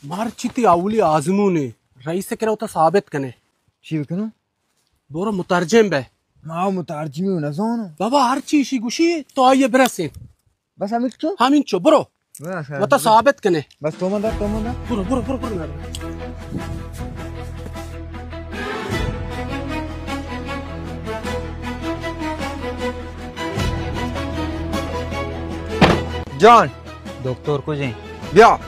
مارچتی اولی آزمونه رئیس که رو تا ثابت کنه. چی بکنم؟ برو مترجم به. ما مترجمی و نزانم بابا هر چیشی گوشی تو آیه برسین. بس همین چو؟ همین چو برو و تا ثابت کنه. بس تو من در برو جان دکتر کجایی؟ بیا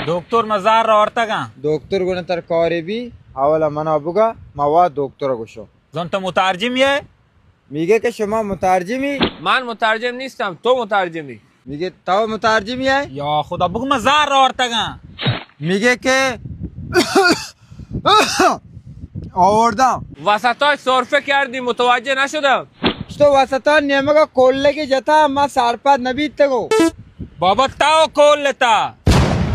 دکتر مزار را ارتگا دکتر گونه تر کاری بی اولا منا بگا مواد دکتر گوشو زنت مترجمیه؟ میگه که شما مترجمی من مترجم نیستم، تو مترجمی. میگه تو مترجمیه یا خدا بگو مزار را ارتگا میگه که آوردم وسطاش سرفه کردی متوجه نشدم. تو وسطان نیمگا کلگی جتا ما سرپد نبید تگو بابا تاو کولتا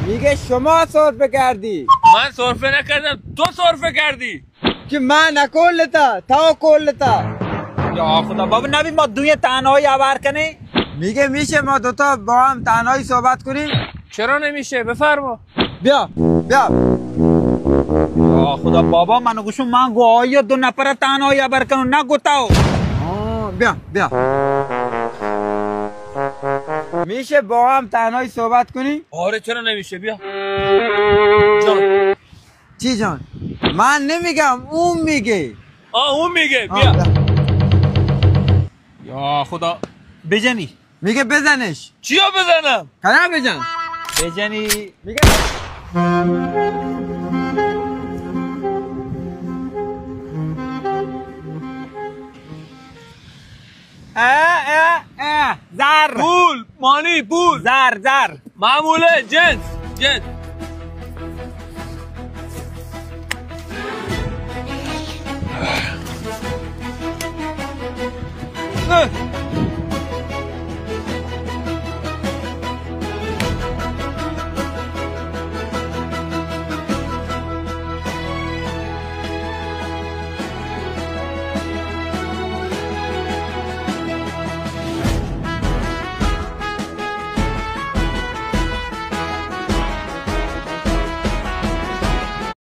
میگه شما سرفه کردی من سرفه نکردم، تو سرفه کردی. که من نکلتا تو کلتا یا خدا بابا نبی ما دوی تنهایی آور کنی؟ میگه میشه ما دوتا با هم تنهایی صحبت کنیم چرا نمیشه؟ بفرما. بیا یا خدا بابا منو گوشو من گو آیا دو نفر تنهایی آور کنو نگو تاو بیا میشه با هم تنهایی صحبت کنیم آره چرا نمیشه؟ بیا. چی جان من نمیگم اون میگه اون میگه. بیا. یا خدا بجنی میگه بزنش چیو بزنم؟ کنم بزن بجنی میگه زر پول مانی پول زر معموله جنس